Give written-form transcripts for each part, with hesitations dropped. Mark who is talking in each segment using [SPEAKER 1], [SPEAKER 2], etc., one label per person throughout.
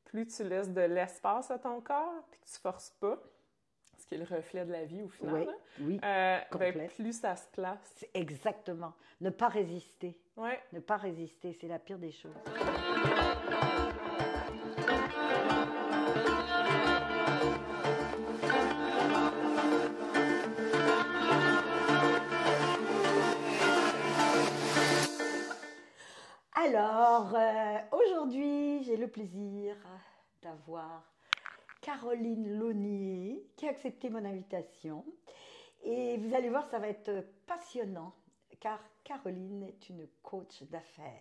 [SPEAKER 1] plus tu laisses de l'espace à ton corps, puis que tu forces pas, ce qui est le reflet de la vie au final,
[SPEAKER 2] Oui,
[SPEAKER 1] là,
[SPEAKER 2] oui,
[SPEAKER 1] ben,
[SPEAKER 2] complet.
[SPEAKER 1] plus ça se place.
[SPEAKER 2] C'est exactement. Ne pas résister.
[SPEAKER 1] Ouais.
[SPEAKER 2] Ne pas résister, c'est la pire des choses. Alors, aujourd'hui, j'ai le plaisir d'avoir Caroline Launier qui a accepté mon invitation. Et vous allez voir, ça va être passionnant, car Caroline est une coach d'affaires.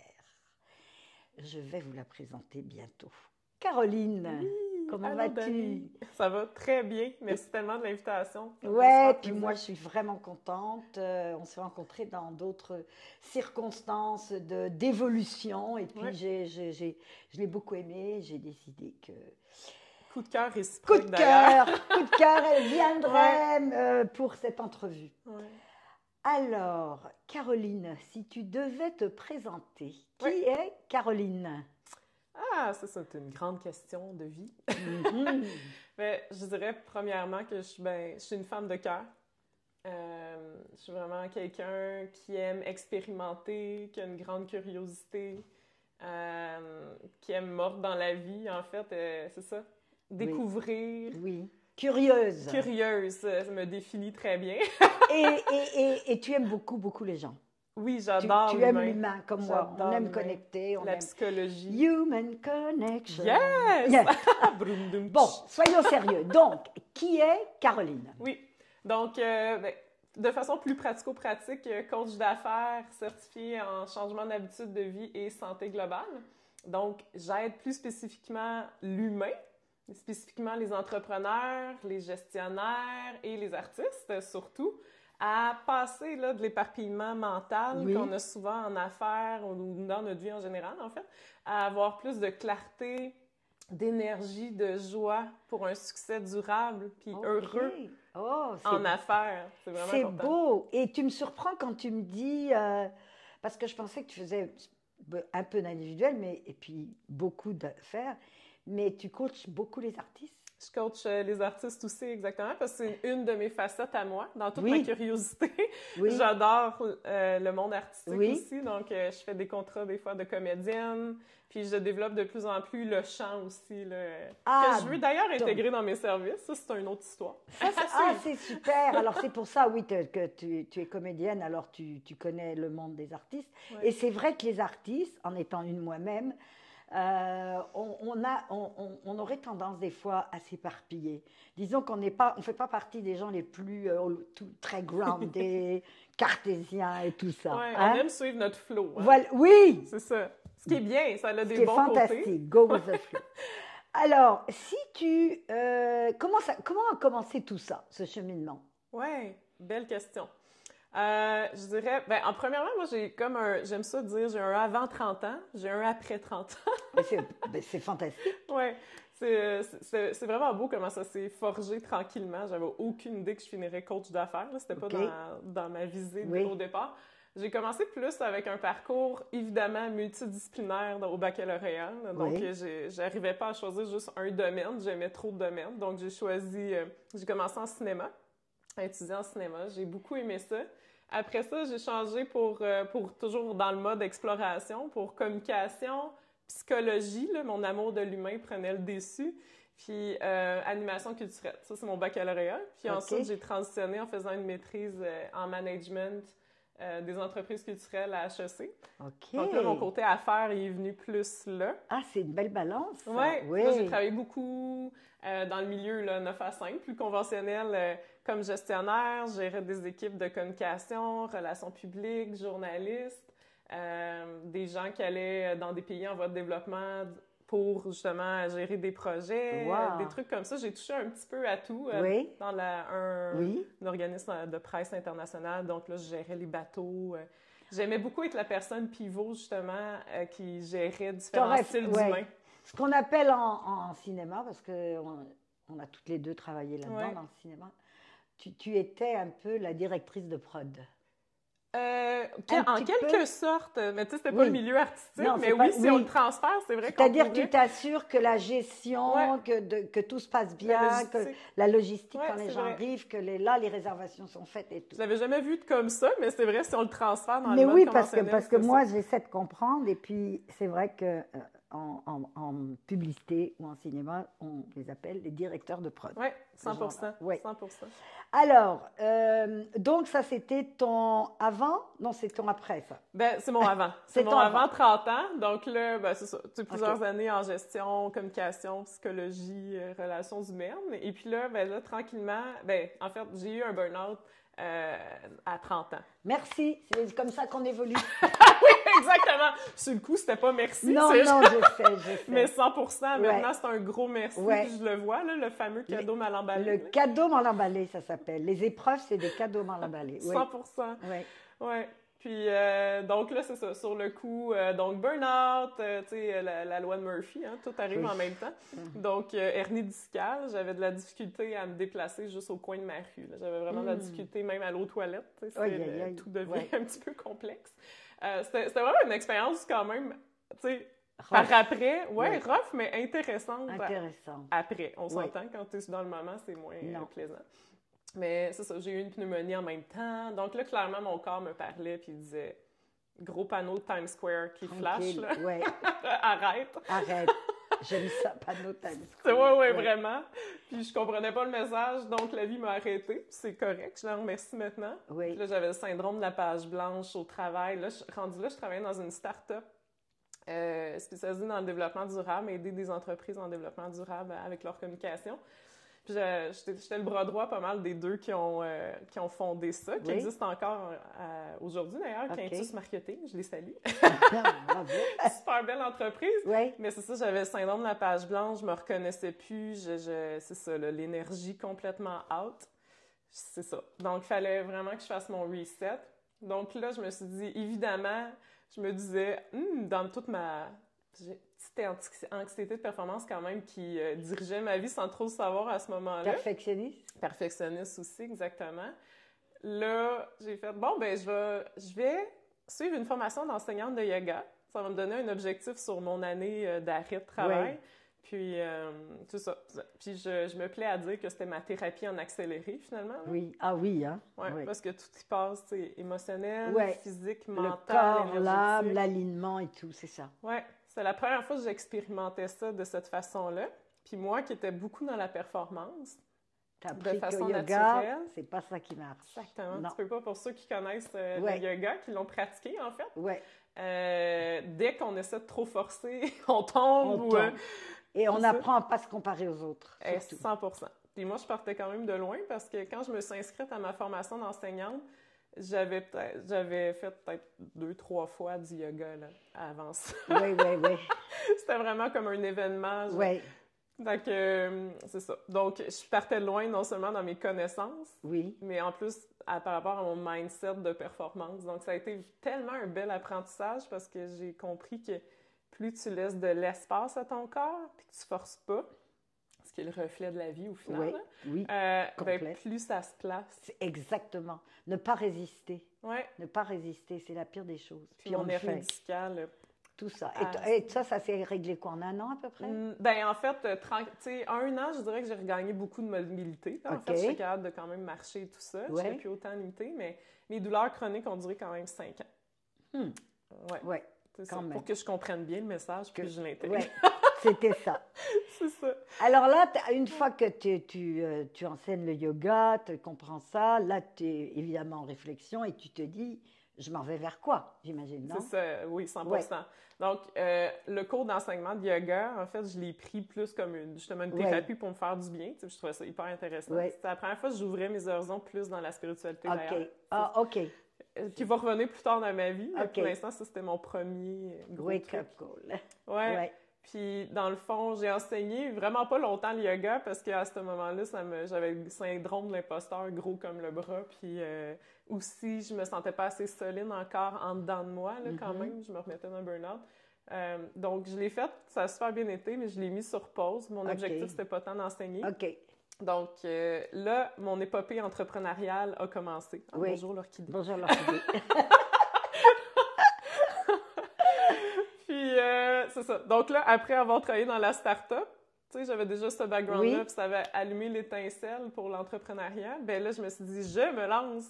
[SPEAKER 2] Je vais vous la présenter bientôt. Caroline,
[SPEAKER 1] Oui,
[SPEAKER 2] comment
[SPEAKER 1] allô,
[SPEAKER 2] vas-tu?
[SPEAKER 1] Dani. Ça va très bien. Merci tellement de l'invitation. Ça me fait
[SPEAKER 2] Ouais,
[SPEAKER 1] super
[SPEAKER 2] puis
[SPEAKER 1] plaisir.
[SPEAKER 2] moi je suis vraiment contente. On s'est rencontrés dans d'autres circonstances d'évolution et puis
[SPEAKER 1] Ouais.
[SPEAKER 2] je l'ai beaucoup aimé. J'ai décidé que
[SPEAKER 1] Coup de cœur réciproque
[SPEAKER 2] coup de cœur, elle
[SPEAKER 1] Ouais.
[SPEAKER 2] viendrait pour cette entrevue.
[SPEAKER 1] Ouais.
[SPEAKER 2] Alors, Caroline, si tu devais te présenter, qui
[SPEAKER 1] Ouais.
[SPEAKER 2] est Caroline?
[SPEAKER 1] Ah, ça, c'est une grande question de vie.
[SPEAKER 2] Mhm.
[SPEAKER 1] Mais je dirais premièrement que je suis une femme de cœur. Je suis vraiment quelqu'un qui aime expérimenter, qui a une grande curiosité, qui aime mordre dans la vie, en fait. C'est ça.
[SPEAKER 2] Oui,
[SPEAKER 1] Découvrir,
[SPEAKER 2] oui. Curieuse.
[SPEAKER 1] curieuse, ça me définit très bien.
[SPEAKER 2] Et tu aimes beaucoup, beaucoup les gens.
[SPEAKER 1] Oui,
[SPEAKER 2] Tu,
[SPEAKER 1] j'adore
[SPEAKER 2] tu aimes
[SPEAKER 1] l'humain.
[SPEAKER 2] l'humain comme moi. On
[SPEAKER 1] J'adore
[SPEAKER 2] aime
[SPEAKER 1] l'humain.
[SPEAKER 2] connecter, on
[SPEAKER 1] La
[SPEAKER 2] aime
[SPEAKER 1] psychologie.
[SPEAKER 2] human connection.
[SPEAKER 1] Yes!
[SPEAKER 2] Yeah.
[SPEAKER 1] Broum, doum,
[SPEAKER 2] Bon,
[SPEAKER 1] tch.
[SPEAKER 2] soyons sérieux. Donc, qui est Caroline?
[SPEAKER 1] Oui. Donc, de façon plus pratico-pratique, coach d'affaires certifié en changement d'habitude de vie et santé globale. Donc, j'aide plus spécifiquement l'humain, spécifiquement les entrepreneurs, les gestionnaires et les artistes surtout, à passer là, de l'éparpillement mental qu'on
[SPEAKER 2] Oui,
[SPEAKER 1] a souvent en affaires ou dans notre vie en général, en fait, à avoir plus de clarté, d'énergie, de joie pour un succès durable puis
[SPEAKER 2] ok.
[SPEAKER 1] heureux
[SPEAKER 2] Oh,
[SPEAKER 1] en affaires. C'est vraiment
[SPEAKER 2] c'est
[SPEAKER 1] important.
[SPEAKER 2] beau. Et tu me surprends quand tu me dis, parce que je pensais que tu faisais un peu d'individuel, mais et puis beaucoup d'affaires, mais tu coaches beaucoup les artistes.
[SPEAKER 1] Je coach les artistes aussi, exactement, parce que c'est une de mes facettes à moi, dans toute ma
[SPEAKER 2] Oui,
[SPEAKER 1] curiosité.
[SPEAKER 2] oui,
[SPEAKER 1] J'adore le monde artistique
[SPEAKER 2] oui.
[SPEAKER 1] aussi, donc je fais des contrats des fois de comédienne, puis je développe de plus en plus le chant aussi, là, que
[SPEAKER 2] Ah,
[SPEAKER 1] je veux d'ailleurs
[SPEAKER 2] donc,
[SPEAKER 1] intégrer dans mes services. Ça, c'est une autre histoire.
[SPEAKER 2] c'est super. Alors, c'est pour ça, oui, que tu es comédienne, alors tu connais le monde des artistes.
[SPEAKER 1] Ouais.
[SPEAKER 2] Et c'est vrai que les artistes, en étant une moi-même, on aurait tendance des fois à s'éparpiller. Disons qu'on n'est pas, on fait pas partie des gens les plus très grounded, cartésiens et tout ça.
[SPEAKER 1] Ouais, on
[SPEAKER 2] Hein?
[SPEAKER 1] aime suivre notre flow, hein?
[SPEAKER 2] Voilà, oui,
[SPEAKER 1] C'est ça. Ce qui est bien, ça a
[SPEAKER 2] ce
[SPEAKER 1] des
[SPEAKER 2] qui est
[SPEAKER 1] bons côtés.
[SPEAKER 2] fantastique. Go with the flow. Alors, si tu, comment a commencé tout ça, ce cheminement?
[SPEAKER 1] Ouais, belle question. Je dirais, premièrement, moi, j'aime ça dire, j'ai un avant 30 ans, j'ai un après 30 ans.
[SPEAKER 2] C'est fantastique.
[SPEAKER 1] Ouais, c'est vraiment beau comment ça s'est forgé tranquillement. J'avais aucune idée que je finirais coach d'affaires, là. C'était pas
[SPEAKER 2] OK.
[SPEAKER 1] dans ma visée au
[SPEAKER 2] Oui,
[SPEAKER 1] départ. J'ai commencé plus avec un parcours évidemment multidisciplinaire au baccalauréat. Donc,
[SPEAKER 2] oui.
[SPEAKER 1] j'arrivais pas à choisir juste un domaine, j'aimais trop de domaines. Donc, j'ai commencé en cinéma, à étudier en cinéma. J'ai beaucoup aimé ça. Après ça, j'ai changé pour toujours dans le mode exploration, pour communication, psychologie. Là, mon amour de l'humain prenait le dessus. Puis animation culturelle. Ça, c'est mon baccalauréat. Puis ensuite,
[SPEAKER 2] OK.
[SPEAKER 1] j'ai transitionné en faisant une maîtrise en management des entreprises culturelles à HEC. Donc là, mon
[SPEAKER 2] OK.
[SPEAKER 1] côté affaires est venu plus là.
[SPEAKER 2] Ah, c'est une belle balance, ça.
[SPEAKER 1] Ouais, là, j'ai
[SPEAKER 2] Oui.
[SPEAKER 1] travaillé beaucoup dans le milieu là, 9 à 5, plus conventionnel comme gestionnaire. Je gérais des équipes de communication, relations publiques, journalistes, des gens qui allaient dans des pays en voie de développement pour justement gérer des projets, des
[SPEAKER 2] Wow.
[SPEAKER 1] trucs comme ça. J'ai touché un petit peu à tout
[SPEAKER 2] Oui,
[SPEAKER 1] dans
[SPEAKER 2] oui.
[SPEAKER 1] un organisme de presse international. Donc là, je gérais les bateaux. J'aimais beaucoup être la personne pivot, justement, qui gérait différents styles
[SPEAKER 2] Ouais.
[SPEAKER 1] d'humains.
[SPEAKER 2] Ce qu'on appelle en cinéma, parce qu'on on a toutes les deux travaillé là-dedans,
[SPEAKER 1] Ouais.
[SPEAKER 2] dans le cinéma, tu étais un peu la directrice de prod.
[SPEAKER 1] En quelque sorte, mais tu sais, c'était pas le milieu artistique,
[SPEAKER 2] non,
[SPEAKER 1] mais oui, si on le transfère, c'est vrai qu'on
[SPEAKER 2] c'est-à-dire
[SPEAKER 1] pourrait...
[SPEAKER 2] que tu t'assures que la gestion, que tout se passe bien, que la logistique quand les gens arrivent, que les réservations sont faites et tout.
[SPEAKER 1] Je l'avais jamais vu comme ça, mais c'est vrai si on le transfère dans le
[SPEAKER 2] mais
[SPEAKER 1] mode
[SPEAKER 2] oui,
[SPEAKER 1] conventionnel.
[SPEAKER 2] parce que moi, j'essaie de comprendre, et puis c'est vrai que en publicité ou en cinéma, on les appelle les directeurs de prod.
[SPEAKER 1] Oui, 100%.
[SPEAKER 2] Ouais.
[SPEAKER 1] 100%.
[SPEAKER 2] Alors, donc ça, c'était ton avant? Non, c'est ton après, ça.
[SPEAKER 1] Ben, c'est mon avant. C'est mon avant 30 ans. Donc là, ben, c'est ça. Tu sais, plusieurs années en gestion, communication, psychologie, relations humaines. Et puis là, ben là, tranquillement, ben, en fait, j'ai eu un burn-out à 30 ans.
[SPEAKER 2] Merci. C'est comme ça qu'on évolue.
[SPEAKER 1] Oui, exactement. Sur le coup, c'était pas merci.
[SPEAKER 2] Non, je sais.
[SPEAKER 1] Mais 100%. Maintenant, c'est un gros merci.
[SPEAKER 2] Ouais.
[SPEAKER 1] Puis je le vois, là, le fameux cadeau mal emballé.
[SPEAKER 2] Le cadeau mal emballé, ça s'appelle. Les épreuves, c'est des cadeaux mal emballés.
[SPEAKER 1] 100%.
[SPEAKER 2] Oui.
[SPEAKER 1] Ouais. Puis, donc là, c'est ça. Sur le coup, donc burn-out, tu sais, la loi de Murphy, hein, tout arrive en même temps. Donc, hernie discale, j'avais de la difficulté à me déplacer juste au coin de ma rue. J'avais vraiment de la difficulté même à aller aux toilettes. Tout devient un petit peu complexe. C'était vraiment une expérience quand même, tu sais, par après, rough, mais intéressante. Après, on s'entend, quand tu es dans le moment, c'est moins plaisant. Mais c'est ça, j'ai eu une pneumonie en même temps. Donc là, clairement, mon corps me parlait puis il disait « Gros panneau de Times Square qui flash, là.
[SPEAKER 2] Ouais.
[SPEAKER 1] Arrête! »
[SPEAKER 2] Arrête! J'aime ça, panneau de Times Square.
[SPEAKER 1] Oui, vraiment. Puis je comprenais pas le message, donc la vie m'a arrêtée. C'est correct, je la remercie maintenant.
[SPEAKER 2] Oui.
[SPEAKER 1] Puis là, j'avais le syndrome de la page blanche au travail. Là, je travaillais dans une start-up spécialisée dans le développement durable, aider des entreprises en développement durable avec leur communication. Puis j'étais le bras droit pas mal des deux qui ont fondé ça, qui existent encore aujourd'hui d'ailleurs, Quintus Marketing, je les salue. Super belle entreprise.
[SPEAKER 2] Oui.
[SPEAKER 1] Mais c'est ça, j'avais le syndrome de la page blanche, je me reconnaissais plus, c'est ça, l'énergie complètement out. C'est ça. Donc, il fallait vraiment que je fasse mon reset. Donc là, je me suis dit, évidemment, je me disais, dans toute ma... petite anxiété de performance quand même qui dirigeait ma vie sans trop le savoir à ce moment-là.
[SPEAKER 2] Perfectionniste?
[SPEAKER 1] Perfectionniste aussi, exactement. Là, j'ai fait, je vais suivre une formation d'enseignante de yoga. Ça va me donner un objectif sur mon année d'arrêt de travail.
[SPEAKER 2] Oui.
[SPEAKER 1] Puis, tout ça. Puis, je me plais à dire que c'était ma thérapie en accéléré, finalement. Là.
[SPEAKER 2] Oui. Ah oui, hein?
[SPEAKER 1] Oui, parce que tout y passe, c'est émotionnel, physique, mental,
[SPEAKER 2] le corps,
[SPEAKER 1] énergétique.
[SPEAKER 2] l'âme, l'alignement et tout, c'est ça.
[SPEAKER 1] Oui. C'est la première fois que j'expérimentais ça de cette façon-là. Puis moi, qui étais beaucoup dans la performance,
[SPEAKER 2] de façon naturelle, c'est pas ça qui marche.
[SPEAKER 1] Exactement.
[SPEAKER 2] Non.
[SPEAKER 1] Tu peux pas, pour ceux qui connaissent le yoga, qui l'ont pratiqué, en fait.
[SPEAKER 2] Oui.
[SPEAKER 1] Dès qu'on essaie de trop forcer, on tombe.
[SPEAKER 2] Et on apprend à ne pas se comparer aux autres.
[SPEAKER 1] 100%. Puis moi, je partais quand même de loin parce que quand je me suis inscrite à ma formation d'enseignante, j'avais fait peut-être 2-3 fois du yoga là, avant ça.
[SPEAKER 2] Oui.
[SPEAKER 1] C'était vraiment comme un événement.
[SPEAKER 2] Oui.
[SPEAKER 1] Donc, c'est ça. Donc, je partais de loin, non seulement dans mes connaissances, mais en plus par rapport à mon mindset de performance. Donc, ça a été tellement un bel apprentissage parce que j'ai compris que plus tu laisses de l'espace à ton corps puis que tu forces pas, ce qui est le reflet de la vie au final, plus ça se place.
[SPEAKER 2] Exactement. Ne pas résister.
[SPEAKER 1] Oui.
[SPEAKER 2] Ne pas résister, c'est la pire des choses.
[SPEAKER 1] Puis on est médical.
[SPEAKER 2] Tout ça. Et ça s'est réglé quoi, en 1 an à peu près?
[SPEAKER 1] En fait, en 1 an, je dirais que j'ai regagné beaucoup de mobilité. En fait, j'étais capable de quand même marcher et tout ça. Je n'étais plus autant limitée, mais mes douleurs chroniques ont duré quand même 5 ans.
[SPEAKER 2] Oui.
[SPEAKER 1] Pour que je comprenne bien le message, puis que je l'intègre.
[SPEAKER 2] Oui, c'était ça.
[SPEAKER 1] C'est ça.
[SPEAKER 2] Alors là, une fois que tu enseignes le yoga, tu comprends ça, là, tu es évidemment en réflexion et tu te dis, je m'en vais vers quoi, j'imagine, non?
[SPEAKER 1] C'est ça, oui, 100%. Donc, le cours d'enseignement de yoga, en fait, je l'ai pris plus comme justement une thérapie pour me faire du bien. Je trouvais ça hyper intéressant. C'était la première fois que j'ouvrais mes horizons plus dans la spiritualité d'ailleurs.
[SPEAKER 2] OK.
[SPEAKER 1] Qui va revenir plus tard dans ma vie. Pour l'instant, ça, c'était mon premier gros
[SPEAKER 2] wake-up call.
[SPEAKER 1] Ouais. Puis, dans le fond, j'ai enseigné vraiment pas longtemps le yoga parce qu'à ce moment-là, j'avais le syndrome de l'imposteur gros comme le bras. Puis aussi, je me sentais pas assez solide encore en dedans de moi, là, quand même. Je me remettais d'un burn-out. Donc, je l'ai fait, ça a super bien été, mais je l'ai mis sur pause. Mon objectif, c'était pas tant d'enseigner. Donc là, mon épopée entrepreneuriale a commencé. Ah,
[SPEAKER 2] Oui.
[SPEAKER 1] bonjour l'orchidée.
[SPEAKER 2] Bonjour l'orchidée.
[SPEAKER 1] Puis c'est ça. Donc là, après avoir travaillé dans la start-up, tu sais, j'avais déjà ce background-là,
[SPEAKER 2] Oui.
[SPEAKER 1] puis ça avait allumé l'étincelle pour l'entrepreneuriat. Ben là, je me suis dit, je me lance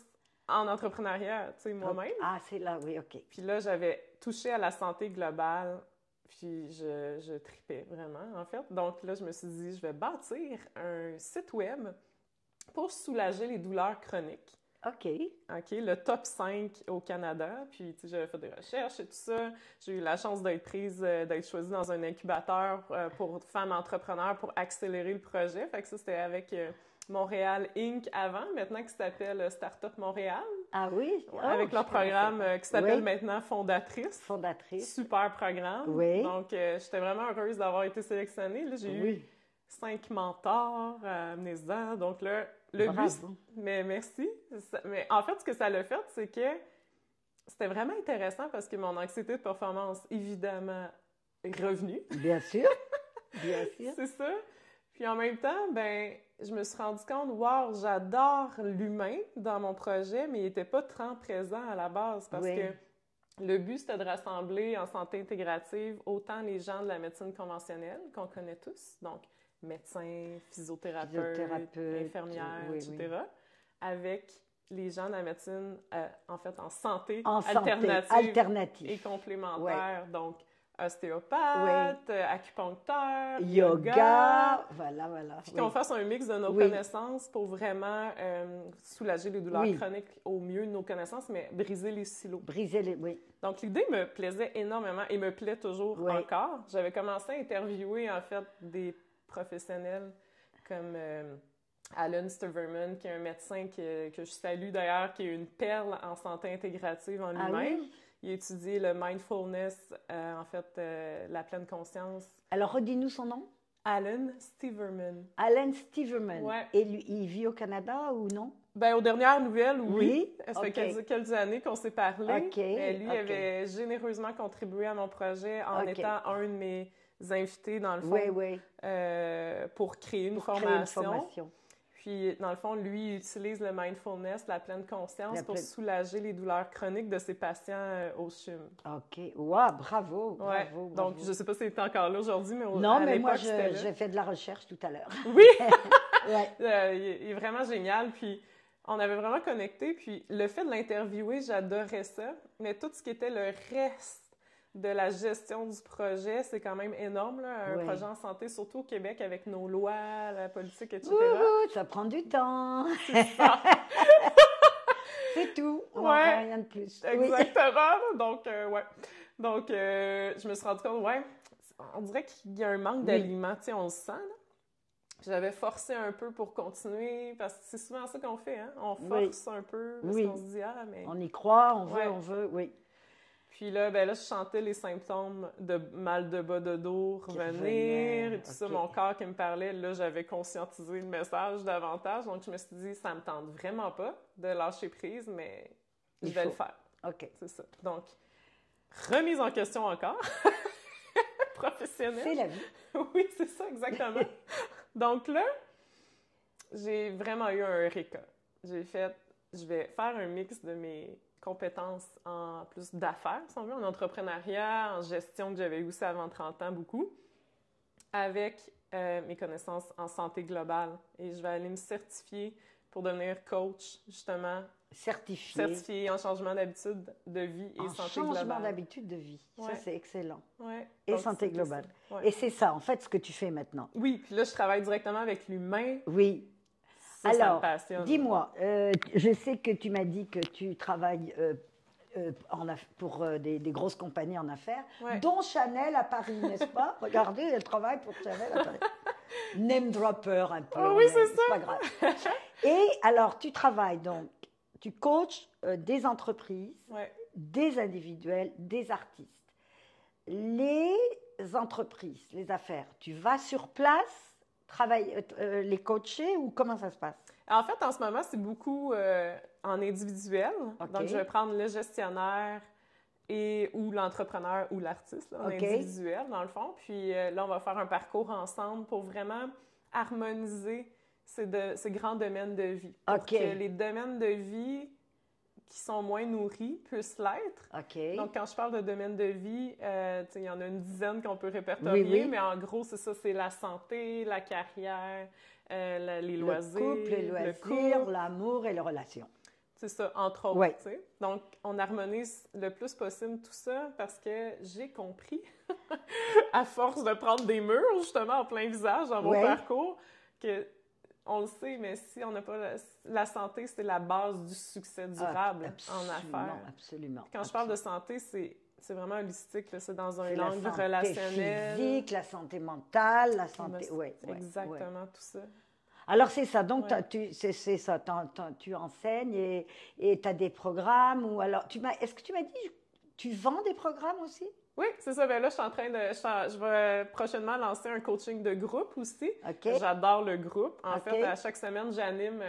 [SPEAKER 1] en entrepreneuriat, tu sais, moi-même.
[SPEAKER 2] Ah, c'est là, oui, OK.
[SPEAKER 1] Puis là, j'avais touché à la santé globale, puis je tripais vraiment, en fait. Donc là, je me suis dit, je vais bâtir un site web pour soulager les douleurs chroniques.
[SPEAKER 2] OK.
[SPEAKER 1] OK, le top 5 au Canada. Puis, tu sais, j'avais fait des recherches et tout ça. J'ai eu la chance d'être prise, d'être choisie dans un incubateur pour femmes entrepreneurs pour accélérer le projet. Fait que ça, c'était avec Montréal Inc. avant, maintenant qui s'appelle Startup Montréal.
[SPEAKER 2] Ah oui?
[SPEAKER 1] Ouais,
[SPEAKER 2] Oh,
[SPEAKER 1] avec leur
[SPEAKER 2] je connaissais
[SPEAKER 1] programme
[SPEAKER 2] pas.
[SPEAKER 1] qui s'appelle
[SPEAKER 2] Oui.
[SPEAKER 1] maintenant Fondatrice.
[SPEAKER 2] Fondatrice.
[SPEAKER 1] Super programme.
[SPEAKER 2] Oui.
[SPEAKER 1] Donc, j'étais vraiment heureuse d'avoir été sélectionnée. Là, j'ai eu
[SPEAKER 2] Oui.
[SPEAKER 1] 5 mentors à amener-en. Donc là, le but,
[SPEAKER 2] Bravo.
[SPEAKER 1] mais merci. Mais en fait, ce que ça l'a fait, c'est que c'était vraiment intéressant parce que mon anxiété de performance, évidemment, est revenue.
[SPEAKER 2] Bien sûr. Bien sûr.
[SPEAKER 1] C'est ça. Puis en même temps, ben, je me suis rendu compte, wow, j'adore l'humain dans mon projet, mais il n'était pas tant présent à la base parce
[SPEAKER 2] Oui.
[SPEAKER 1] que le but, c'était de rassembler en santé intégrative autant les gens de la médecine conventionnelle qu'on connaît tous, donc médecins, physiothérapeutes, infirmières,
[SPEAKER 2] oui,
[SPEAKER 1] etc., avec les gens de la médecine, en fait, en santé
[SPEAKER 2] En santé
[SPEAKER 1] alternative et
[SPEAKER 2] alternative.
[SPEAKER 1] complémentaire. Donc, ostéopathe, acupuncteur,
[SPEAKER 2] Yoga. Voilà, voilà.
[SPEAKER 1] puis
[SPEAKER 2] Oui.
[SPEAKER 1] qu'on fasse un mix de nos
[SPEAKER 2] Oui.
[SPEAKER 1] connaissances pour vraiment soulager les douleurs
[SPEAKER 2] Oui.
[SPEAKER 1] chroniques au mieux de nos connaissances, mais briser les silos.
[SPEAKER 2] Briser les... Oui.
[SPEAKER 1] Donc, l'idée me plaisait énormément et me plaît toujours
[SPEAKER 2] Oui.
[SPEAKER 1] encore. J'avais commencé à interviewer, en fait, des professionnels comme Alan Stiverman, qui est un médecin que je salue d'ailleurs, qui est une perle en santé intégrative en
[SPEAKER 2] Ah
[SPEAKER 1] lui-même.
[SPEAKER 2] oui?
[SPEAKER 1] Il a étudié le mindfulness, en fait, la pleine conscience.
[SPEAKER 2] Alors, redis-nous son nom.
[SPEAKER 1] Alan Stiverman.
[SPEAKER 2] Alan Stiverman.
[SPEAKER 1] Ouais.
[SPEAKER 2] Et lui, il vit au Canada ou non?
[SPEAKER 1] Ben, aux dernières nouvelles, oui.
[SPEAKER 2] Oui?
[SPEAKER 1] Ça fait
[SPEAKER 2] OK.
[SPEAKER 1] quelques années qu'on s'est parlé.
[SPEAKER 2] OK,
[SPEAKER 1] Mais lui
[SPEAKER 2] OK.
[SPEAKER 1] avait généreusement contribué à mon projet en
[SPEAKER 2] OK.
[SPEAKER 1] étant un de mes invités, dans le fond,
[SPEAKER 2] Oui, oui.
[SPEAKER 1] pour créer une
[SPEAKER 2] Pour créer
[SPEAKER 1] formation.
[SPEAKER 2] une formation.
[SPEAKER 1] Puis, dans le fond, lui, il utilise le mindfulness, la pleine conscience,
[SPEAKER 2] La
[SPEAKER 1] pour
[SPEAKER 2] pleine-
[SPEAKER 1] soulager les douleurs chroniques de ses patients au CHUM.
[SPEAKER 2] OK. Wow, bravo,
[SPEAKER 1] Ouais.
[SPEAKER 2] bravo, bravo.
[SPEAKER 1] Donc, je sais pas si c'est encore là aujourd'hui, mais
[SPEAKER 2] Non,
[SPEAKER 1] à
[SPEAKER 2] mais moi,
[SPEAKER 1] l'époque, c'était là.
[SPEAKER 2] j'ai fait de la recherche tout à l'heure.
[SPEAKER 1] Oui!
[SPEAKER 2] Ouais.
[SPEAKER 1] Il est vraiment génial. Puis, on avait vraiment connecté. Puis, le fait de l'interviewer, j'adorais ça. Mais tout ce qui était le reste de la gestion du projet, c'est quand même énorme, là, un
[SPEAKER 2] Ouais.
[SPEAKER 1] projet en santé, surtout au Québec, avec nos lois, la politique, etc.
[SPEAKER 2] Wouhou, ça prend du temps.
[SPEAKER 1] Ah,
[SPEAKER 2] C'est tout. On
[SPEAKER 1] Ouais.
[SPEAKER 2] n'en rien de plus. Oui.
[SPEAKER 1] exactement. Donc, ouais. Donc, je me suis rendu compte, ouais, on dirait qu'il y a un manque
[SPEAKER 2] Oui.
[SPEAKER 1] d'aliments, tu sais, on le sent, là. J'avais forcé un peu pour continuer, parce que c'est souvent ça qu'on fait, hein? On
[SPEAKER 2] Oui.
[SPEAKER 1] force un peu, parce
[SPEAKER 2] Oui.
[SPEAKER 1] qu'on se dit, ah, mais...
[SPEAKER 2] On y croit,
[SPEAKER 1] Ouais.
[SPEAKER 2] on veut, oui.
[SPEAKER 1] Puis là, ben là, je sentais les symptômes de mal de bas de dos
[SPEAKER 2] Qui
[SPEAKER 1] revenir,
[SPEAKER 2] revenaient,
[SPEAKER 1] et tout ça,
[SPEAKER 2] ok.
[SPEAKER 1] mon corps qui me parlait. Là, j'avais conscientisé le message davantage, donc je me suis dit, ça me tente vraiment pas de lâcher prise, mais je
[SPEAKER 2] Il
[SPEAKER 1] vais
[SPEAKER 2] faut.
[SPEAKER 1] le faire.
[SPEAKER 2] OK.
[SPEAKER 1] C'est ça. Donc, remise en question encore, professionnelle.
[SPEAKER 2] C'est la vie.
[SPEAKER 1] Oui, c'est ça, exactement. Donc là, j'ai vraiment eu un eureka. J'ai fait, je vais faire un mix de mes compétences en plus d'affaires, si on veut, en entrepreneuriat, en gestion que j'avais aussi avant 30 ans beaucoup, avec mes connaissances en santé globale. Et je vais aller me certifier pour devenir coach, justement, certifié en changement d'habitude de vie et
[SPEAKER 2] En
[SPEAKER 1] santé
[SPEAKER 2] changement
[SPEAKER 1] globale.
[SPEAKER 2] d'habitude de vie.
[SPEAKER 1] Ouais.
[SPEAKER 2] Ça, c'est excellent.
[SPEAKER 1] Ouais.
[SPEAKER 2] Et
[SPEAKER 1] Donc,
[SPEAKER 2] santé
[SPEAKER 1] c'était
[SPEAKER 2] globale.
[SPEAKER 1] ça. Ouais.
[SPEAKER 2] Et c'est ça, en fait, ce que tu fais maintenant.
[SPEAKER 1] Oui, puis là, je travaille directement avec l'humain.
[SPEAKER 2] Oui.
[SPEAKER 1] Ça me
[SPEAKER 2] Alors,
[SPEAKER 1] passionne.
[SPEAKER 2] dis-moi, je sais que tu m'as dit que tu travailles pour des grosses compagnies en affaires,
[SPEAKER 1] Ouais.
[SPEAKER 2] dont Chanel à Paris, n'est-ce pas? Regardez, elle travaille pour Chanel à Paris. Name dropper un peu.
[SPEAKER 1] Ah oui,
[SPEAKER 2] mais
[SPEAKER 1] c'est ça.
[SPEAKER 2] pas grave. Et alors, tu travailles donc, tu coaches des entreprises,
[SPEAKER 1] Ouais.
[SPEAKER 2] des individuels, des artistes. Les entreprises, les affaires, tu vas sur place, les coacher ou comment ça se passe?
[SPEAKER 1] En fait, en ce moment, c'est beaucoup en individuel.
[SPEAKER 2] OK.
[SPEAKER 1] Donc, je vais prendre le gestionnaire ou l'entrepreneur ou l'artiste là, en
[SPEAKER 2] OK.
[SPEAKER 1] individuel, dans le fond. Puis là, on va faire un parcours ensemble pour vraiment harmoniser ces grands domaines de vie. Pour que les domaines de vie qui sont moins nourris puissent l'être. Donc, quand je parle de domaines de vie, il y en a une dizaine qu'on peut répertorier, mais en gros, c'est ça, c'est la santé, la carrière, les loisirs,
[SPEAKER 2] le couple, l'amour et les relations.
[SPEAKER 1] C'est ça, entre autres. T'sais. Donc, on harmonise le plus possible tout ça parce que j'ai compris, à force de prendre des murs, justement, en plein visage dans mon parcours, que on le sait, mais si on n'a pas la santé, c'est la base du succès durable en affaires.
[SPEAKER 2] Absolument.
[SPEAKER 1] Quand je parle de santé, c'est vraiment holistique. C'est dans un angle relationnel.
[SPEAKER 2] La santé physique, la santé mentale, la santé...
[SPEAKER 1] Exactement, tout ça.
[SPEAKER 2] Alors, c'est ça. Donc, c'est ça. Tu enseignes et tu as des programmes ou alors... Est-ce que tu m'as dit, tu vends des programmes aussi?
[SPEAKER 1] Oui, c'est ça. Ben là, je vais prochainement lancer un coaching de groupe aussi. J'adore le groupe. En fait, à chaque semaine, j'anime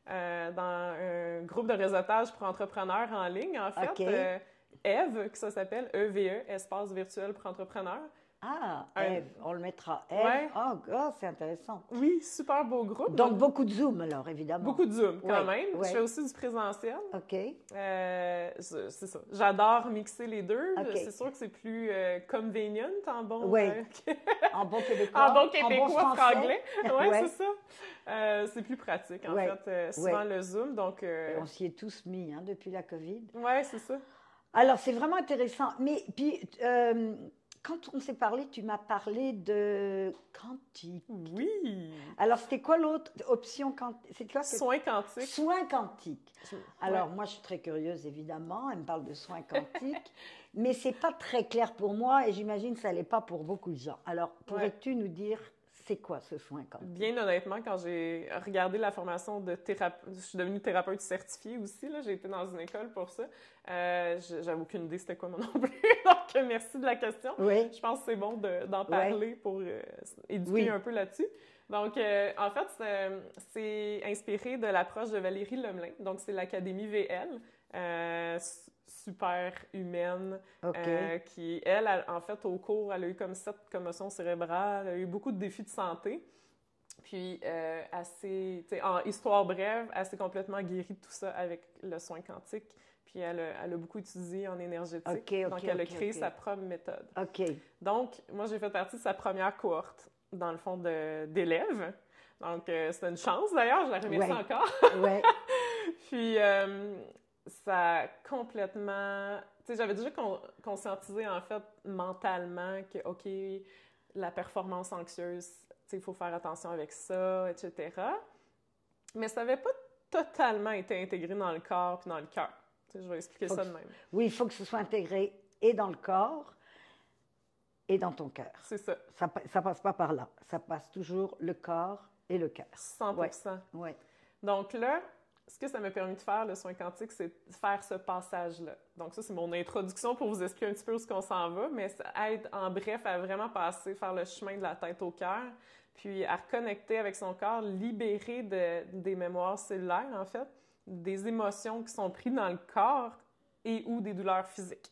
[SPEAKER 1] dans un groupe de réseautage pour entrepreneurs en ligne. En fait, Eve, que ça s'appelle EVE, Espace virtuel pour entrepreneurs.
[SPEAKER 2] Ah, Eve, on le mettra. Eve, oh, c'est intéressant.
[SPEAKER 1] Oui, super beau groupe.
[SPEAKER 2] Donc, beaucoup de Zoom, alors, évidemment.
[SPEAKER 1] Beaucoup de Zoom, quand même. Je fais aussi du présentiel. C'est ça. J'adore mixer les deux. C'est sûr que c'est plus convenient en bon...
[SPEAKER 2] en bon québécois.
[SPEAKER 1] En bon québécois, franglais. Oui, c'est ça. C'est plus pratique, en fait. Souvent, le Zoom, donc...
[SPEAKER 2] On s'y est tous mis, hein, depuis la COVID.
[SPEAKER 1] Oui, c'est ça.
[SPEAKER 2] Alors, c'est vraiment intéressant. Mais, puis... quand on s'est parlé, tu m'as parlé de quantique.
[SPEAKER 1] Oui.
[SPEAKER 2] Alors, c'était quoi l'autre option? C'est quoi?
[SPEAKER 1] Soins quantiques.
[SPEAKER 2] Soins quantiques. Alors, moi, je suis très curieuse, évidemment. Elle me parle de soins quantiques. Mais ce n'est pas très clair pour moi et j'imagine que ça ne l'est pas pour beaucoup de gens. Alors, pourrais-tu nous dire, c'est quoi ce soin quantique?
[SPEAKER 1] Bien honnêtement, quand j'ai regardé la formation de thérapeute, je suis devenue thérapeute certifiée aussi, là, j'ai été dans une école pour ça. J'avais aucune idée c'était quoi mon nom plus, donc merci de la question. Je pense que c'est bon d'en parler pour éduquer un peu là-dessus. Donc, en fait, c'est inspiré de l'approche de Valérie Lemelin, donc c'est l'Académie VL. Super humaine, qui, elle, en fait, au cours, elle a eu comme 7 commotions cérébrales, elle a eu beaucoup de défis de santé, puis en histoire brève, elle s'est complètement guérie de tout ça avec le soin quantique, puis elle a beaucoup étudié en énergétique, donc elle a créé sa propre méthode. Donc, moi, j'ai fait partie de sa première cohorte, dans le fond, d'élèves, donc c'était une chance, d'ailleurs, je la remercie encore. Puis... ça a complètement... Tu sais, j'avais déjà conscientisé, en fait, mentalement que, OK, la performance anxieuse, tu sais, il faut faire attention avec ça, etc. Mais ça n'avait pas totalement été intégré dans le corps puis dans le cœur. Tu sais, je vais expliquer ça de même.
[SPEAKER 2] Oui, il faut que ce soit intégré et dans le corps et dans ton cœur.
[SPEAKER 1] C'est ça.
[SPEAKER 2] Ça passe pas par là. Ça passe toujours le corps et le cœur.
[SPEAKER 1] 100%. Donc là... Ce que ça m'a permis de faire, le soin quantique, c'est de faire ce passage-là. Donc ça, c'est mon introduction pour vous expliquer un petit peu où on s'en va, mais ça aide, en bref, à vraiment faire le chemin de la tête au cœur, puis à reconnecter avec son corps, libérer des mémoires cellulaires, en fait, des émotions qui sont prises dans le corps et ou des douleurs physiques.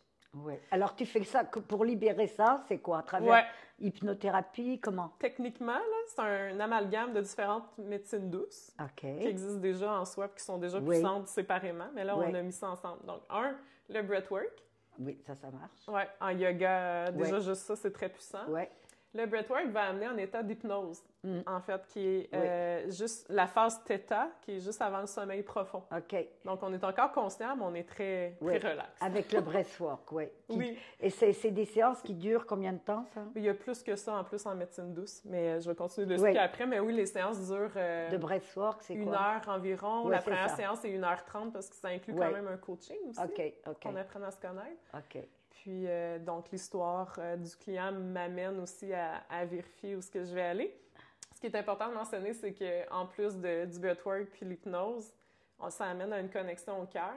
[SPEAKER 2] Alors, tu fais ça pour libérer ça, c'est quoi? À travers hypnothérapie, comment?
[SPEAKER 1] Techniquement, là, c'est un amalgame de différentes médecines douces qui existent déjà en soi et qui sont déjà puissantes séparément, mais là, on a mis ça ensemble. Donc, le breathwork.
[SPEAKER 2] Oui, ça marche.
[SPEAKER 1] En yoga, déjà juste ça, c'est très puissant. Le breathwork va amener en état d'hypnose, en fait, qui est juste la phase θ, qui est juste avant le sommeil profond. Donc, on est encore conscient, mais on est très relax.
[SPEAKER 2] Avec le breathwork, Et c'est des séances qui durent combien de temps, ça?
[SPEAKER 1] Il y a plus que ça, en plus, en médecine douce, mais je vais continuer de l'expliquer après. Mais oui, les séances durent...
[SPEAKER 2] de breathwork, c'est quoi?
[SPEAKER 1] 1 heure environ. La première séance, c'est 1h30 parce que ça inclut quand même un coaching aussi, qu'on apprenne à se connaître. Puis, donc, l'histoire du client m'amène aussi à vérifier où est-ce que je vais aller. Ce qui est important de mentionner, c'est qu'en plus du breathwork puis l'hypnose, ça amène à une connexion au cœur.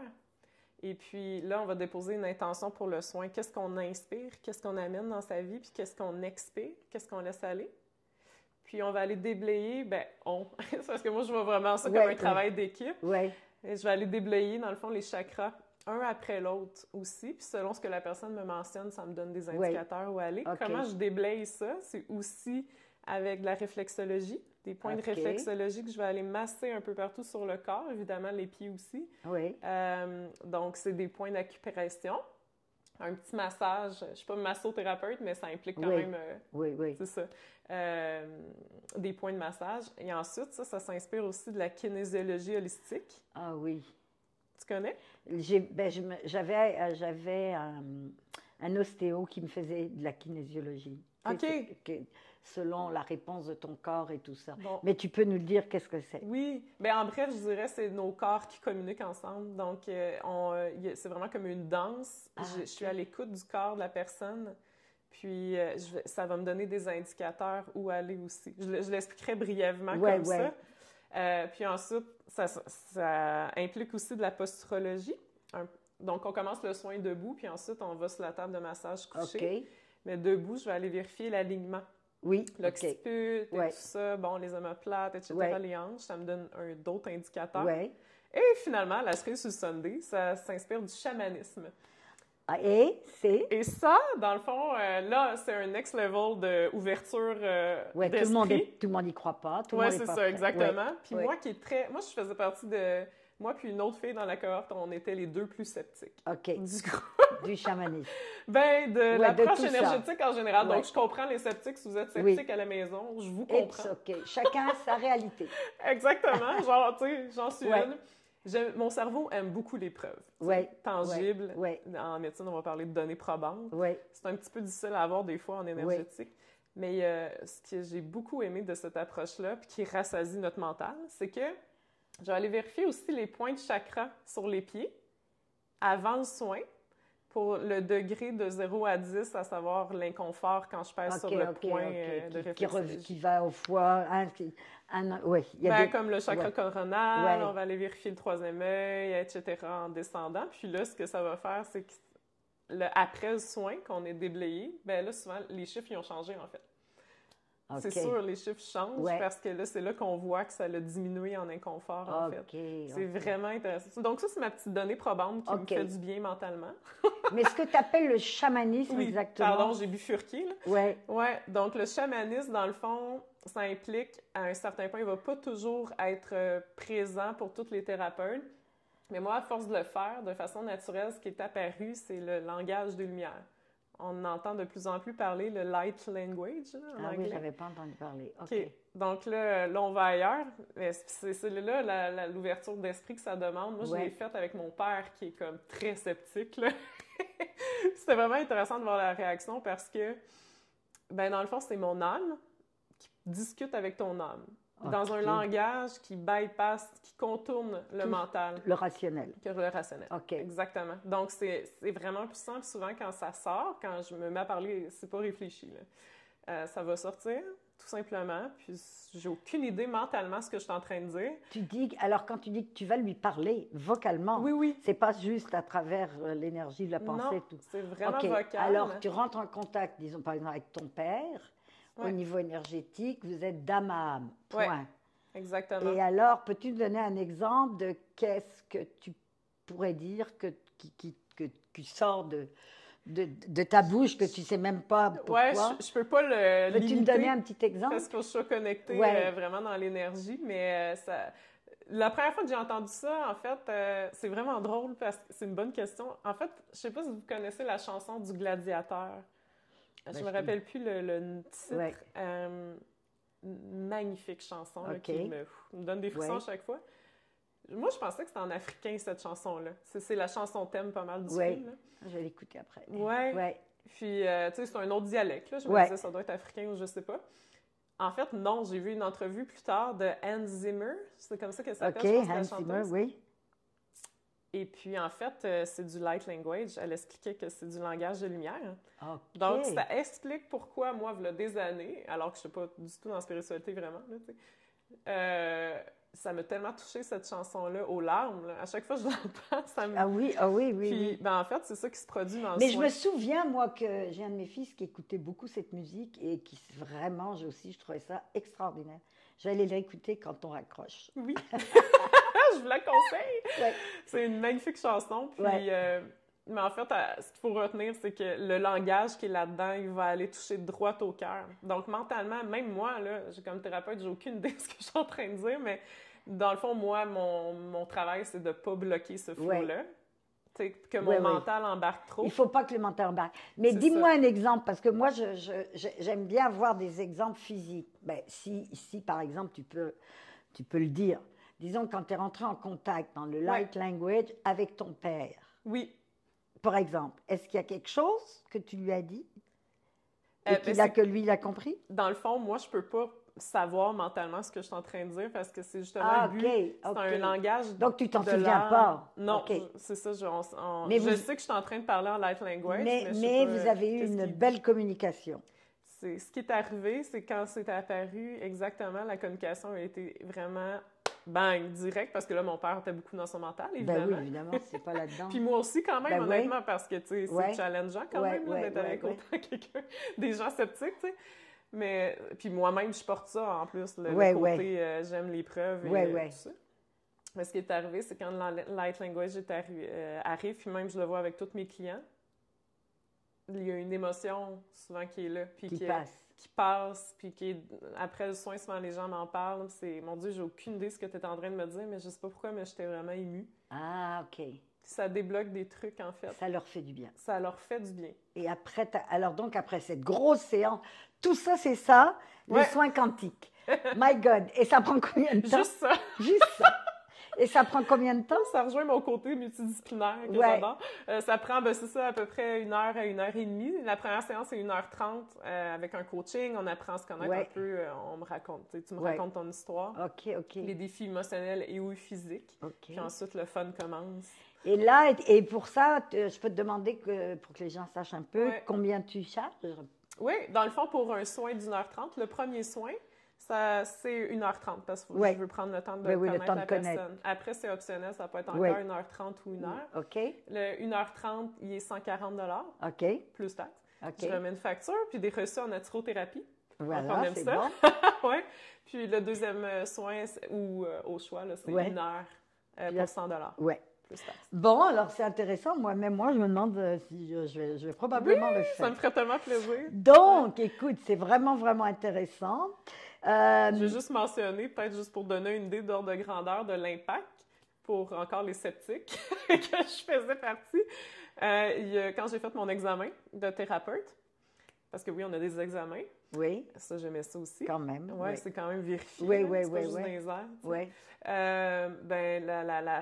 [SPEAKER 1] Et puis là, on va déposer une intention pour le soin. Qu'est-ce qu'on inspire? Qu'est-ce qu'on amène dans sa vie? Puis qu'est-ce qu'on expire? Qu'est-ce qu'on laisse aller? Puis on va aller déblayer, c'est parce que moi, je vois vraiment ça comme un travail d'équipe. Et je vais aller déblayer, dans le fond, les chakras un après l'autre aussi. Puis selon ce que la personne me mentionne, ça me donne des indicateurs où aller. Comment je déblaye ça? C'est aussi avec de la réflexologie. Des points de
[SPEAKER 2] OK.
[SPEAKER 1] réflexologie que je vais aller masser un peu partout sur le corps, évidemment les pieds aussi.
[SPEAKER 2] Oui.
[SPEAKER 1] Donc, c'est des points d'acupression. Un petit massage. Je ne suis pas massothérapeute, mais ça implique quand même,
[SPEAKER 2] Oui.
[SPEAKER 1] c'est ça, des points de massage. Et ensuite, ça s'inspire aussi de la kinésiologie holistique.
[SPEAKER 2] Ah oui.
[SPEAKER 1] Tu connais?
[SPEAKER 2] J'avais un ostéo qui me faisait de la kinésiologie.
[SPEAKER 1] OK.
[SPEAKER 2] Selon la réponse de ton corps et tout ça.
[SPEAKER 1] Bon.
[SPEAKER 2] Mais tu peux nous le dire, qu'est-ce que c'est?
[SPEAKER 1] Oui. Bien, en bref, je dirais c'est nos corps qui communiquent ensemble. Donc, c'est vraiment comme une danse. Je suis à l'écoute du corps de la personne. Puis, ça va me donner des indicateurs où aller aussi. Je l'expliquerai brièvement comme ça. Puis ensuite, ça implique aussi de la posturologie. Donc, on commence le soin debout, puis ensuite, on va sur la table de massage couchée.
[SPEAKER 2] OK.
[SPEAKER 1] Mais debout, je vais aller vérifier l'alignement.
[SPEAKER 2] Oui.
[SPEAKER 1] L'occiput et tout ça, bon, les omoplates, etc., les hanches, ça me donne d'autres indicateurs.
[SPEAKER 2] Oui.
[SPEAKER 1] Et finalement, la cerise sur le sundae, ça s'inspire du chamanisme.
[SPEAKER 2] Ah, et c'est?
[SPEAKER 1] Et ça, dans le fond, là, c'est un next level d'ouverture d'esprit.
[SPEAKER 2] Tout le monde n'y croit pas.
[SPEAKER 1] Oui, c'est ça, exactement.
[SPEAKER 2] Ouais.
[SPEAKER 1] Puis moi qui est très... Moi, je faisais partie de... Moi puis une autre fille dans la cohorte, on était les deux plus sceptiques.
[SPEAKER 2] OK.
[SPEAKER 1] Du groupe.
[SPEAKER 2] Du chamanisme.
[SPEAKER 1] Ben, de l'approche
[SPEAKER 2] tout
[SPEAKER 1] énergétique en général.
[SPEAKER 2] Ouais.
[SPEAKER 1] Donc, je comprends les sceptiques. Si vous êtes sceptique à la maison, je vous comprends.
[SPEAKER 2] OK. Chacun a sa réalité.
[SPEAKER 1] Exactement. Genre, tu sais, j'en suis une. Mon cerveau aime beaucoup les preuves. Tangibles. En médecine, on va parler de données probantes. C'est un petit peu difficile à avoir des fois en énergétique. Mais ce que j'ai beaucoup aimé de cette approche-là, puis qui rassasie notre mental, c'est que je vais aller vérifier aussi les points de chakra sur les pieds avant le soin pour le degré de 0 à 10, à savoir l'inconfort quand je pèse sur le point de réflexologie.
[SPEAKER 2] Qui va au foie.
[SPEAKER 1] Comme le chakra coronal, on va aller vérifier le troisième œil, etc. en descendant. Puis là, ce que ça va faire, c'est que après le soin, qu'on est déblayé, ben là, souvent, les chiffres, ils ont changé, en fait. C'est sûr, les chiffres changent parce que là, c'est là qu'on voit que ça l'a diminué en inconfort, en fait. C'est vraiment intéressant. Donc ça, c'est ma petite donnée probante qui me fait du bien mentalement.
[SPEAKER 2] Mais ce que tu appelles le chamanisme, exactement...
[SPEAKER 1] Pardon, j'ai bifurqué, là. Donc le chamanisme, dans le fond, ça implique, à un certain point, il ne va pas toujours être présent pour tous les thérapeutes. Mais moi, à force de le faire de façon naturelle, ce qui est apparu, c'est le langage des lumières. On entend de plus en plus parler le light language en anglais.
[SPEAKER 2] Oui, je n'avais pas entendu parler. OK.
[SPEAKER 1] Donc là, on va ailleurs. C'est là l'ouverture d'esprit que ça demande. Moi, je l'ai faite avec mon père qui est comme très sceptique. C'était vraiment intéressant de voir la réaction parce que, ben dans le fond, c'est mon âme qui discute avec ton âme. Dans un langage qui bypass, qui contourne le mental.
[SPEAKER 2] Le rationnel.
[SPEAKER 1] Que le rationnel.
[SPEAKER 2] OK.
[SPEAKER 1] Exactement. Donc, c'est vraiment puissant. Puis souvent, quand ça sort, quand je me mets à parler, c'est pas réfléchi. Ça va sortir, tout simplement. Puis, j'ai aucune idée mentalement ce que je suis en train de dire.
[SPEAKER 2] Alors, quand tu dis que tu vas lui parler vocalement, c'est pas juste à travers l'énergie de la pensée.
[SPEAKER 1] Non, c'est vraiment vocal.
[SPEAKER 2] Alors, tu rentres en contact, disons par exemple, avec ton père. Au niveau énergétique, vous êtes d'âme à âme. Point.
[SPEAKER 1] Exactement.
[SPEAKER 2] Et alors, peux-tu me donner un exemple de qu'est-ce que tu pourrais dire qui sort de ta bouche, que tu ne sais même pas pourquoi?
[SPEAKER 1] Oui, je ne peux pas le limiter.
[SPEAKER 2] Peux-tu me donner un petit exemple?
[SPEAKER 1] Parce que je suis connectée vraiment dans l'énergie, mais la première fois que j'ai entendu ça, en fait, c'est vraiment drôle parce que c'est une bonne question. En fait, je ne sais pas si vous connaissez la chanson du Gladiateur. Je ne me rappelle plus le titre. Magnifique chanson qui me donne des frissons à chaque fois. Moi, je pensais que c'était en africain, cette chanson-là. C'est la chanson thème pas mal du film. Là.
[SPEAKER 2] Je vais l'écouter après.
[SPEAKER 1] Puis, tu sais, c'est un autre dialecte. Là. Je me disais, ça doit être africain ou je sais pas. En fait, non, j'ai vu une entrevue plus tard de Hans Zimmer. C'est comme ça qu'elle s'appelle,
[SPEAKER 2] Hans Zimmer,
[SPEAKER 1] Et puis, en fait, c'est du light language. Elle expliquait que c'est du langage de lumière. Donc, ça explique pourquoi, moi, il y a des années, alors que je ne suis pas du tout dans la spiritualité vraiment, là, ça m'a tellement touché cette chanson-là aux larmes. Là. À chaque fois que je l'entends, ça me...
[SPEAKER 2] Ah oui.
[SPEAKER 1] Puis, ben, en fait, c'est ça qui se produit dans le
[SPEAKER 2] Mais
[SPEAKER 1] soin.
[SPEAKER 2] je me souviens, moi, que j'ai un de mes fils qui écoutait beaucoup cette musique et qui vraiment, je trouvais ça extraordinaire. Je vais aller l'écouter quand on raccroche.
[SPEAKER 1] Oui. Je vous la conseille. C'est une magnifique chanson. Puis, Mais en fait, ce qu'il faut retenir, c'est que le langage qui est là-dedans, il va aller toucher droit au cœur. Donc, mentalement, même moi, là, comme thérapeute, j'ai aucune idée de ce que je suis en train de dire, mais dans le fond, moi, mon travail, c'est de ne pas bloquer ce flow-là. Tu sais, que mon mental embarque trop.
[SPEAKER 2] Il ne faut pas que le mental embarque. Mais dis-moi un exemple, parce que moi, j'aime bien avoir des exemples physiques. Ben, si, par exemple, tu peux le dire. Disons, quand tu es rentré en contact dans le light language avec ton père.
[SPEAKER 1] Oui.
[SPEAKER 2] Par exemple, est-ce qu'il y a quelque chose que tu lui as dit et que lui, il a compris?
[SPEAKER 1] Dans le fond, moi, je peux pas savoir mentalement ce que je suis en train de dire parce que c'est justement le but. C'est un langage.
[SPEAKER 2] Donc, tu t'en souviens pas?
[SPEAKER 1] Non, c'est ça. Je sais que je suis en train de parler en light language.
[SPEAKER 2] Mais vous avez eu une belle communication.
[SPEAKER 1] Ce qui est arrivé, c'est quand c'est apparu exactement, la communication a été vraiment bang, direct, parce que là, mon père était beaucoup dans son mental, évidemment.
[SPEAKER 2] Ben oui, évidemment, c'est pas là-dedans.
[SPEAKER 1] Puis moi aussi, quand même, honnêtement, parce que, tu sais, c'est challengeant quand même, d'être avec autant quelqu'un, des gens sceptiques, tu sais. Mais, puis moi-même, je porte ça, en plus, le côté j'aime les preuves et tout ça. Mais ce qui est arrivé, c'est quand le light language arrive, puis même, je le vois avec tous mes clients, il y a une émotion, souvent, qui est là, puis qui passe, puis après le soin, souvent les gens m'en parlent. C'est, mon Dieu, j'ai aucune idée de ce que tu es en train de me dire, mais je sais pas pourquoi, mais j'étais vraiment émue.
[SPEAKER 2] Ah, OK.
[SPEAKER 1] Puis ça débloque des trucs, en fait.
[SPEAKER 2] Ça leur fait du bien.
[SPEAKER 1] Ça leur fait du bien.
[SPEAKER 2] Et après, alors donc, après cette grosse séance, tout ça, c'est ça, les soins quantiques. My God! Et ça prend combien de temps?
[SPEAKER 1] Juste ça.
[SPEAKER 2] Juste ça. Et ça prend combien de temps?
[SPEAKER 1] Ça rejoint mon côté multidisciplinaire que j'adore. Ça prend, c'est ça, à peu près 1 heure à 1h30. La première séance, c'est 1h30 avec un coaching. On apprend à se connaître un peu. On me raconte, tu me racontes ton histoire.
[SPEAKER 2] OK.
[SPEAKER 1] Les défis émotionnels et ou physiques. Puis ensuite, le fun commence.
[SPEAKER 2] Et là, et pour ça, je peux te demander, pour que les gens sachent un peu, combien tu charges?
[SPEAKER 1] Oui, dans le fond, pour un soin d'1h30, le premier soin, c'est 1h30 parce que je veux prendre le temps de connaître la personne. Après, c'est optionnel, ça peut être encore 1h30 ou 1 heure.
[SPEAKER 2] OK.
[SPEAKER 1] Le 1h30, il est 140 $.
[SPEAKER 2] OK.
[SPEAKER 1] Plus taxe. Je remets une facture, puis des reçus en naturothérapie.
[SPEAKER 2] Voilà,
[SPEAKER 1] on aime
[SPEAKER 2] c'est
[SPEAKER 1] ça.
[SPEAKER 2] bon.
[SPEAKER 1] Puis le deuxième soin, ou au choix, c'est 1 heure pour 100 $.
[SPEAKER 2] Oui. Bon, alors c'est intéressant. Moi, je me demande si je vais probablement le faire.
[SPEAKER 1] Ça me ferait tellement plaisir.
[SPEAKER 2] Donc, écoute, c'est vraiment, vraiment intéressant.
[SPEAKER 1] Je vais juste mentionner, peut-être juste pour donner une idée d'ordre de grandeur de l'impact pour encore les sceptiques que je faisais partie. Quand j'ai fait mon examen de thérapeute, parce que oui, on a des examens.
[SPEAKER 2] Oui.
[SPEAKER 1] Ça, j'aimais ça aussi.
[SPEAKER 2] Quand même.
[SPEAKER 1] Oui, c'est quand même vérifié.
[SPEAKER 2] Oui.
[SPEAKER 1] C'est pas juste dans les airs.
[SPEAKER 2] Oui.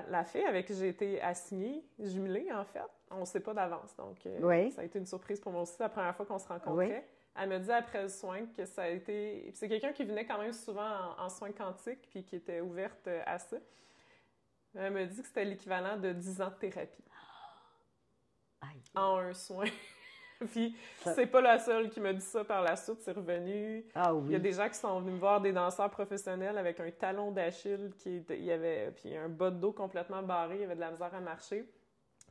[SPEAKER 1] La fille avec qui j'ai été assignée, jumelée, en fait, on ne sait pas d'avance. Donc, ça a été une surprise pour moi aussi la première fois qu'on se rencontrait.
[SPEAKER 2] Oui.
[SPEAKER 1] Elle me dit après le soin que ça a été... C'est quelqu'un qui venait quand même souvent en soins quantiques puis qui était ouverte à ça. Elle me dit que c'était l'équivalent de 10 ans de thérapie. En un soin. Puis c'est pas la seule qui m'a dit ça par la suite, c'est revenu.
[SPEAKER 2] Ah oui.
[SPEAKER 1] Il y a des gens qui sont venus me voir, des danseurs professionnels avec un talon d'Achille, puis un bas de dos complètement barré, il y avait de la misère à marcher.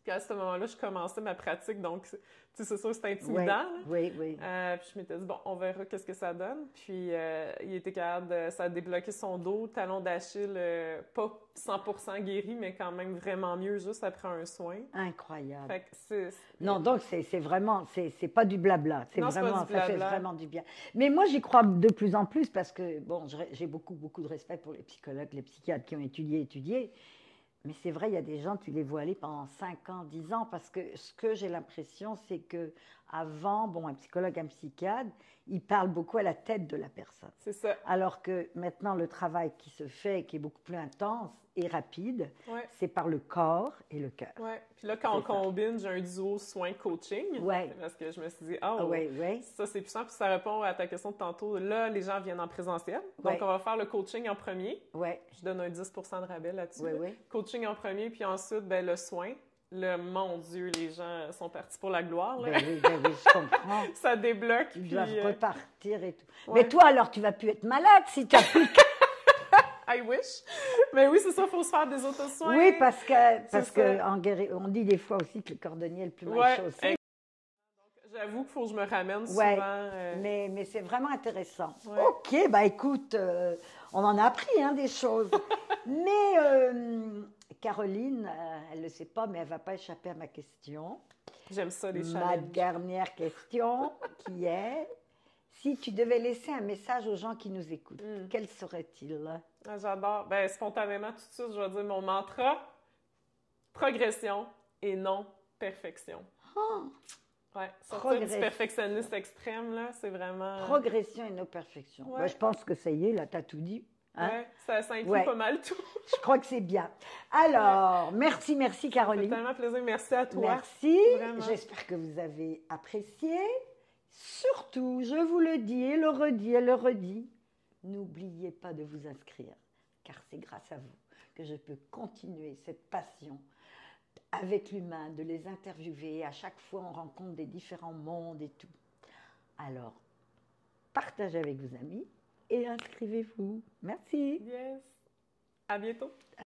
[SPEAKER 1] Puis à ce moment-là, je commençais ma pratique, donc tu sais, c'est sûr, c'est intimidant.
[SPEAKER 2] Oui.
[SPEAKER 1] Puis je m'étais dit, bon, on verra qu'est-ce que ça donne. Puis il était capable ça a débloqué son dos, talon d'Achille, pas 100% guéri, mais quand même vraiment mieux juste après un soin.
[SPEAKER 2] Incroyable.
[SPEAKER 1] Fait que
[SPEAKER 2] non, donc c'est vraiment, c'est pas du blabla.
[SPEAKER 1] Non,
[SPEAKER 2] vraiment,
[SPEAKER 1] c'est pas du blabla.
[SPEAKER 2] Ça fait vraiment du bien. Mais moi, j'y crois de plus en plus parce que, bon, j'ai beaucoup de respect pour les psychologues, les psychiatres qui ont étudié. Mais c'est vrai, il y a des gens, tu les vois aller pendant 5 ans, 10 ans, parce que ce que j'ai l'impression, c'est que avant, un psychologue, un psychiatre, il parle beaucoup à la tête de la personne.
[SPEAKER 1] C'est ça.
[SPEAKER 2] Alors que maintenant, le travail qui se fait, qui est beaucoup plus intense et rapide, c'est par le corps et le cœur.
[SPEAKER 1] Oui. Puis là, quand on combine, j'ai un duo soin-coaching.
[SPEAKER 2] Oui.
[SPEAKER 1] Parce que je me suis dit, ça c'est puissant. Puis ça répond à ta question de tantôt. Là, les gens viennent en présentiel. Donc, on va faire le coaching en premier.
[SPEAKER 2] Oui.
[SPEAKER 1] Je donne un 10% de rabais là-dessus.
[SPEAKER 2] Oui.
[SPEAKER 1] Coaching en premier, puis ensuite, le soin. Mon Dieu, les gens sont partis pour la gloire. Là.
[SPEAKER 2] Ben oui, je comprends.
[SPEAKER 1] Ça débloque.
[SPEAKER 2] Ils doivent repartir et tout. Ouais. Mais toi, alors, tu vas plus être malade si tu appliques.
[SPEAKER 1] I wish. Mais oui, c'est ça, il faut se faire des auto-soins.
[SPEAKER 2] Oui, parce que on dit des fois aussi que le cordonnier est le plus mal chaussé.
[SPEAKER 1] Donc, j'avoue qu'il faut que je me ramène souvent.
[SPEAKER 2] Mais c'est vraiment intéressant.
[SPEAKER 1] Ouais.
[SPEAKER 2] OK, écoute, on en a appris des choses. Mais Caroline, elle ne le sait pas, mais elle ne va pas échapper à ma question.
[SPEAKER 1] J'aime ça, les
[SPEAKER 2] Ma
[SPEAKER 1] challenges.
[SPEAKER 2] dernière question qui est, si tu devais laisser un message aux gens qui nous écoutent, quel serait-il?
[SPEAKER 1] Ah, j'adore. Ben, spontanément, tout de suite, je vais dire mon mantra, progression et non perfection.
[SPEAKER 2] Oh,
[SPEAKER 1] Ouais, sortir du perfectionniste extrême, là, c'est vraiment...
[SPEAKER 2] progression et non perfection.
[SPEAKER 1] Ouais.
[SPEAKER 2] Ben, je pense que ça y est, là, tu as tout dit. Hein?
[SPEAKER 1] Ouais, ça inclut
[SPEAKER 2] Ouais.
[SPEAKER 1] pas mal tout.
[SPEAKER 2] Je crois que c'est bien. Alors, merci
[SPEAKER 1] C'est
[SPEAKER 2] Caroline.
[SPEAKER 1] tellement plaisir. Merci à toi.
[SPEAKER 2] Merci.
[SPEAKER 1] Vraiment.
[SPEAKER 2] J'espère que vous avez apprécié. Surtout, je vous le dis et le redis et le redis, n'oubliez pas de vous inscrire, car c'est grâce à vous que je peux continuer cette passion avec l'humain, de les interviewer. À chaque fois, on rencontre des différents mondes et tout. Alors, partagez avec vos amis et inscrivez-vous. Merci.
[SPEAKER 1] Yes. À bientôt.